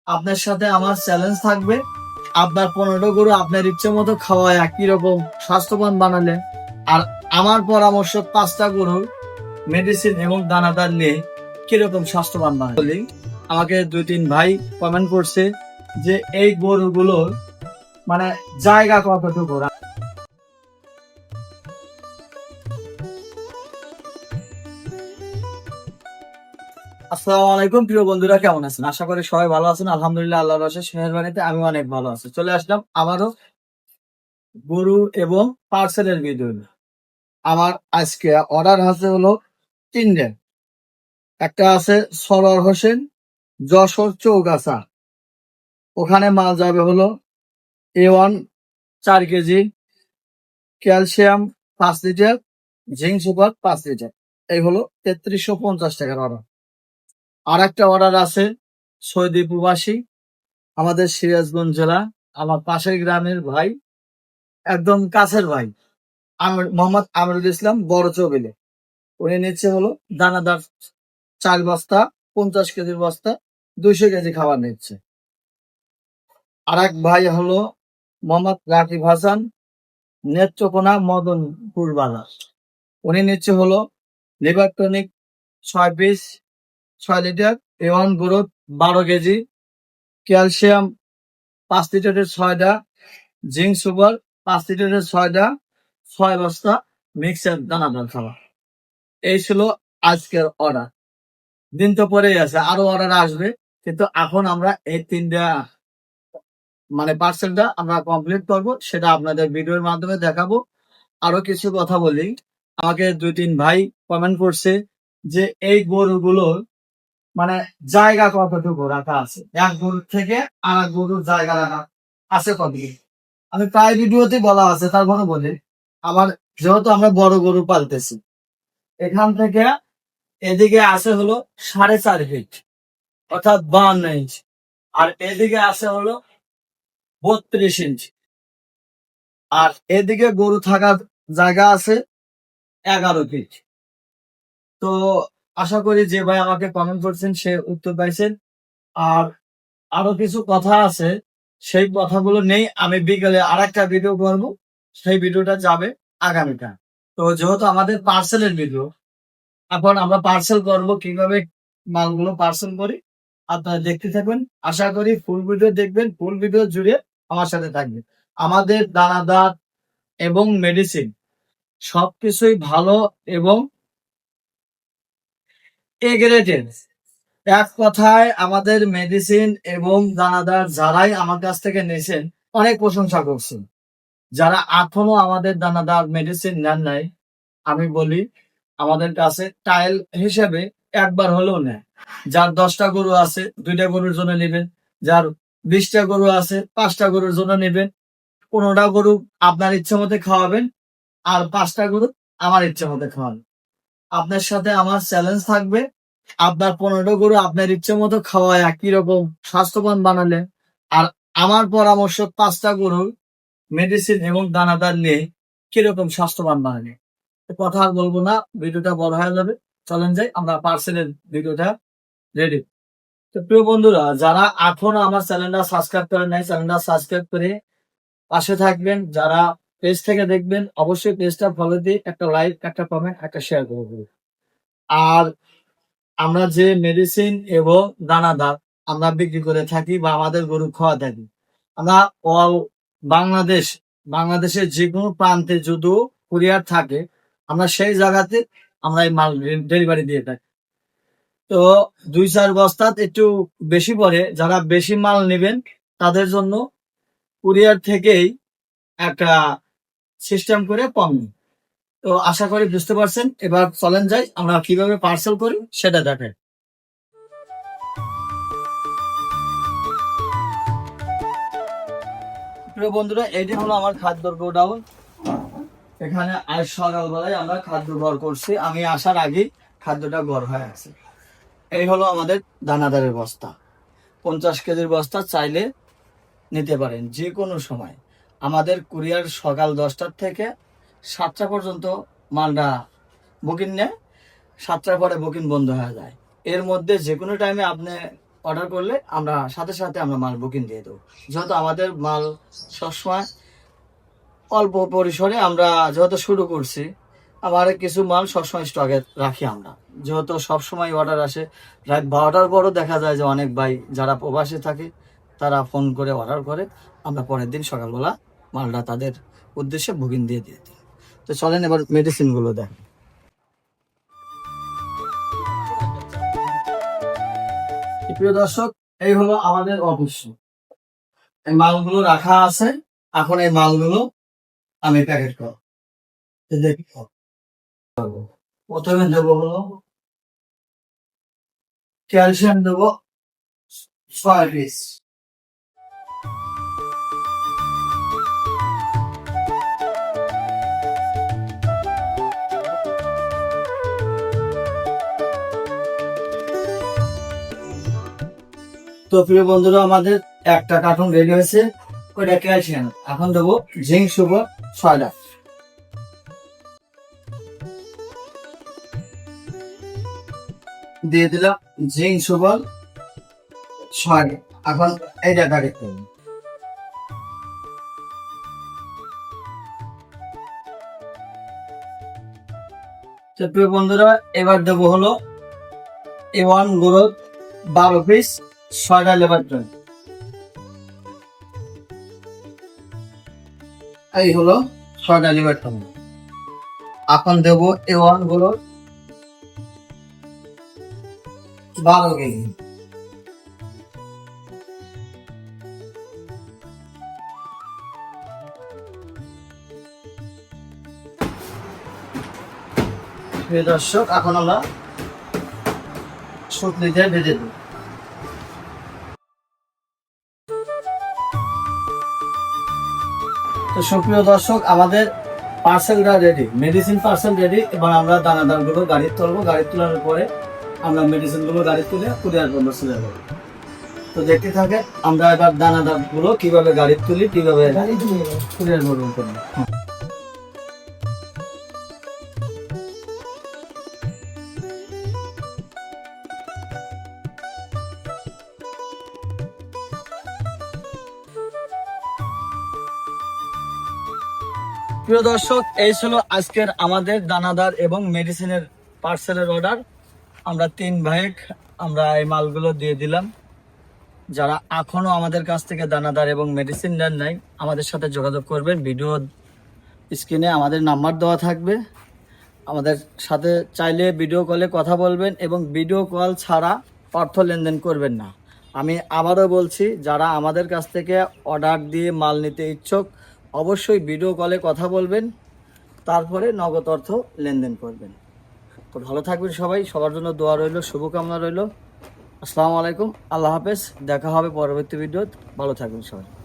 আপনার সাথে আমার চ্যালেঞ্জ থাকবে। আপনার 15 গরু আপনার ইচ্ছে মতো খাওয়ায় একই রকম স্বাস্থ্যবান বানালে, আর আমার পরামর্শ 5টা গরুর মেডিসিন এবং দানাদার নিয়ে কিরকম স্বাস্থ্যবান বানালে। আমাকে 2-3 ভাই কমেন্ট করছে যে এই গরুগুলোর মানে জায়গা কতটুকু। আসসালামু আলাইকুম প্রিয় বন্ধুরা, কেমন আছেন? আশা করি সবাই ভালো আছেন। আলহামদুলিল্লাহ, আল্লাহর অশেষ মেহেরবানিতে আমি অনেক ভালো আছি। চলে আসলাম আবারও গরু এবং পার্সেলের ভিডিও নিয়ে। আমার আজকে অর্ডার আছে হলো 3টে। একটা আছে সরোয়ার হোসেন, যশোর চৌগাছা। ওখানে মাল যাবে হলো A1 4 KG, calcium 5 litre, zinc super 5 litre. এই হলো 3350 টাকার অর্ডার। আর একটা অর্ডার আছে সৌদি প্রবাসী, আমাদের সিরাজগঞ্জ জেলা, আমার পাশের গ্রামের ভাই, একদম কাছের ভাই, মোহাম্মদ আমিরুল ইসলাম বড় চৌবিলে। উনি নিচ্ছে হলো দানাদার 4 বস্তা, 50 কেজির বস্তা, 200 কেজি খাবার নিচ্ছে। আর এক ভাই হলো মোহাম্মদ রাকিব হাসান, নেত্রকোনা মদনপুর বাজার। উনি নিচ্ছে হলো liver tonic 6 piece, 6 litre, A1 growth 12 KG, calcium 5 লিটারের 6টা, জিঙ্ক সুপার 5 লিটারের 6টা, 6 বস্তা মিক্সার দানাদার খাবার। এই ছিল আজকের অর্ডার। দিন তো পরেই আছে, আরো অর্ডার আসবে, কিন্তু এখন আমরা এই 3টা মানে পার্সেলটা আমরা কমপ্লিট করব, সেটা আপনাদের ভিডিওর মাধ্যমে দেখাবো। আরো কিছু কথা বলি। আমাকে 2-3 ভাই কমেন্ট করছে যে এই গরুগুলোর মানে জায়গা কতটুকু রাখা আছে, এক গরুর থেকে আর এক গরুর জায়গা রাখা আছে কতটুকু। আমি প্রায় ভিডিওতে বলা আছে, তারপরে বলি। আমার যেহেতু আমরা বড় গরু পালতেছি, এখান থেকে এদিকে আছে হলো 4.5 ফিট, অর্থাৎ 52 ইঞ্চি, আর এদিকে আছে হলো 32 ইঞ্চি, আর এদিকে গরু থাকার জায়গা আছে 11 ফিট। তো আশা করি যে ভাই আমাকে কমেন্ট করছেন সে উত্তর পাইছেন। আর আরো কিছু কথা আছে, সেই কথাগুলো নেই। আমি বিকেলে আর একটা ভিডিও করব, সেই ভিডিওটা যাবে আগামীকাল। তো যেহেতু আমাদের পার্সেলের ভিডিও, এখন আমরা পার্সেল করব, কিভাবে মালগুলো পার্সেল করি আপনারা দেখতে থাকবেন। আশা করি ফুল ভিডিও দেখবেন, ফুল ভিডিও জুড়ে আমার সাথে থাকবেন। আমাদের দানাদার এবং মেডিসিন সবকিছুই ভালো এবং এ গ্রেডের। এক কথায় আমাদের মেডিসিন এবং দানাদার যারাই আমার কাছ থেকে নিয়েছেন অনেক প্রশংসা করছেন। যারা এখনো আমাদের দানাদার মেডিসিন নেন নাই, আমি বলি আমাদের কাছে ট্রায়াল হিসেবে একবার হলেও নেয়। যার 10টা গরু আছে 2টা গরুর জন্য নেবেন, যার 20টা গরু আছে 5টা গরুর জন্য নেবেন, 15টা গরু আপনার ইচ্ছে মতো খাওয়াবেন, আর 5টা গরু আমার ইচ্ছে মতো খাওয়াবেন। আপনার সাথে আমার চ্যালেঞ্জ থাকবে। আপনার 15 গরু আপনার ইচ্ছে মতো খাওয়ায় একই রকম স্বাস্থ্যবান বানালে, আর আমার পরামর্শ 5টা গরুর মেডিসিন এবং দানাদার নিয়ে কিরকম স্বাস্থ্যবান বানালে। কথা আর বলবো না, ভিডিওটা বড় হয়ে যাবে। চলেন যাই, আমরা পার্সেলের ভিডিওটা রেডি। তো প্রিয় বন্ধুরা, যারা এখনো আমার চ্যানেলটা সাবস্ক্রাইব করেন নাই, চ্যানেলটা সাবস্ক্রাইব করে পাশে থাকবেন। যারা পেজ থেকে দেখবেন অবশ্যই পেজটা ফলো দিয়ে একটা লাইক, একটা কমেন্ট, একটা শেয়ার করে দেবেন। আর আমরা যে মেডিসিন এবং দানাদার আমরা বিক্রি করে থাকি বা আমাদের গরু খাওয়া থাকি, আমরা অল বাংলাদেশ, বাংলাদেশের যে কোনো প্রান্তে যদি কুরিয়ার থাকে, আমরা সেই জায়গাতে আমরা এই মাল ডেলিভারি দিয়ে থাকি। তো 2-4 বস্তা একটু বেশি পড়ে, যারা বেশি মাল নেবেন তাদের জন্য কুরিয়ার থেকেই একটা সিস্টেম করে কম নিই। তো আশা করি বুঝতে পারছেন। এবার চলেন যাই, আমরা কিভাবে পার্সেল করি সেটা দেখাই। প্রিয় বন্ধুরা, এটি হলো আমার খাদ্যর গোডাউন। এখানে আজ সকালবেলায় আমরা খাদ্য ঘর করছি, আমি আসার আগে খাদ্যটা ঘর হয়ে আছে। এই হলো আমাদের দানাদারের বস্তা, 50 কেজির বস্তা চাইলে নিতে পারেন যে কোনো সময়। আমাদের কুরিয়ার সকাল 10টার থেকে 7টা পর্যন্ত মালটা বুকিং নেয়, 7টার পরে বুকিং বন্ধ হয়ে যায়। এর মধ্যে যে কোনো টাইমে আপনি অর্ডার করলে আমরা সাথে সাথে আমরা মাল বুকিং দিয়ে দেবো। যেহেতু আমাদের মাল সবসময় অল্প পরিসরে আমরা যেহেতু শুরু করছি, আমার কিছু মাল সবসময় স্টকে রাখি আমরা, যেহেতু সবসময় অর্ডার আসে। রাত 12টার পরও দেখা যায় যে অনেক ভাই যারা প্রবাসে থাকে তারা ফোন করে অর্ডার করে, আমরা পরের দিন সকালবেলা মালটা তাদের উদ্দেশ্যে বুকিং দিয়ে দিই। তো চলেন এবার মেডিসিনগুলো দেখ। প্রিয় দর্শক, এই হলো আমাদের অফিস। এই মালগুলো রাখা আছে, এখন এই মালগুলো আমি প্যাকেট করব। প্রথমে দেবো হলো ক্যালসিয়াম, দেবো 6 পিস। তো প্রিয় বন্ধুরা, আমাদের একটা কার্টুন রেডি হয়েছে, ওইটা ক্যালসিয়াম। এখন দেবো জিঙ্ক সুপার 6টা। দিয়ে দিলাম জিঙ্ক সুপার 6টা। এখন এইটা প্যাকেট করবো। তো প্রিয় বন্ধুরা, এবার দেবো হলো A1 গ্রোথ 12 পিস, 6টা লেবার জয়েন্ট। এই হলো 6টা লেবার জয়েন্ট। এখন দেবো A1 গ্রোথ 12 কেজি। প্রিয় দর্শক, এখন আমরা শুকনো দিয়ে ভেজে দেব। তো সুপ্রিয় দর্শক, আমাদের পার্সেলটা রেডি, মেডিসিন পার্সেল রেডি। এবার আমরা দানাদারগুলো গাড়ি তুলবো, গাড়ি তোলার পরে আমরা মেডিসিনগুলো গাড়ি তুলে কুরিয়ার বন্ধ চলে যাবো। তো দেখতে থাকে আমরা এবার দানাদারগুলো কিভাবে গাড়ি তুলি, কিভাবে কুরিয়ার বন্ধ করবো। প্রিয় দর্শক, এই ছিল আজকের আমাদের দানাদার এবং মেডিসিনের পার্সেলের অর্ডার। আমরা 3 ভাই আমরা এই মালগুলো দিয়ে দিলাম। যারা এখনো আমাদের কাছ থেকে দানাদার এবং মেডিসিন নেন নাই, আমাদের সাথে যোগাযোগ করবেন। ভিডিও স্ক্রিনে আমাদের নাম্বার দেওয়া থাকবে, আমাদের সাথে চাইলে ভিডিও কলে কথা বলবেন এবং ভিডিও কল ছাড়া অর্থ লেনদেন করবেন না। আমি আবারও বলছি, যারা আমাদের কাছ থেকে অর্ডার দিয়ে মাল নিতে ইচ্ছুক অবশ্যই ভিডিও কলে কথা বলবেন, তারপরে নগদ অর্থ লেনদেন করবেন। তো ভালো থাকবেন সবাই, সবার জন্য দোয়া রইল, শুভকামনা রইল। আসসালামু আলাইকুম, আল্লাহ হাফেজ। দেখা হবে পরবর্তী ভিডিওতে। ভালো থাকবেন সবাই।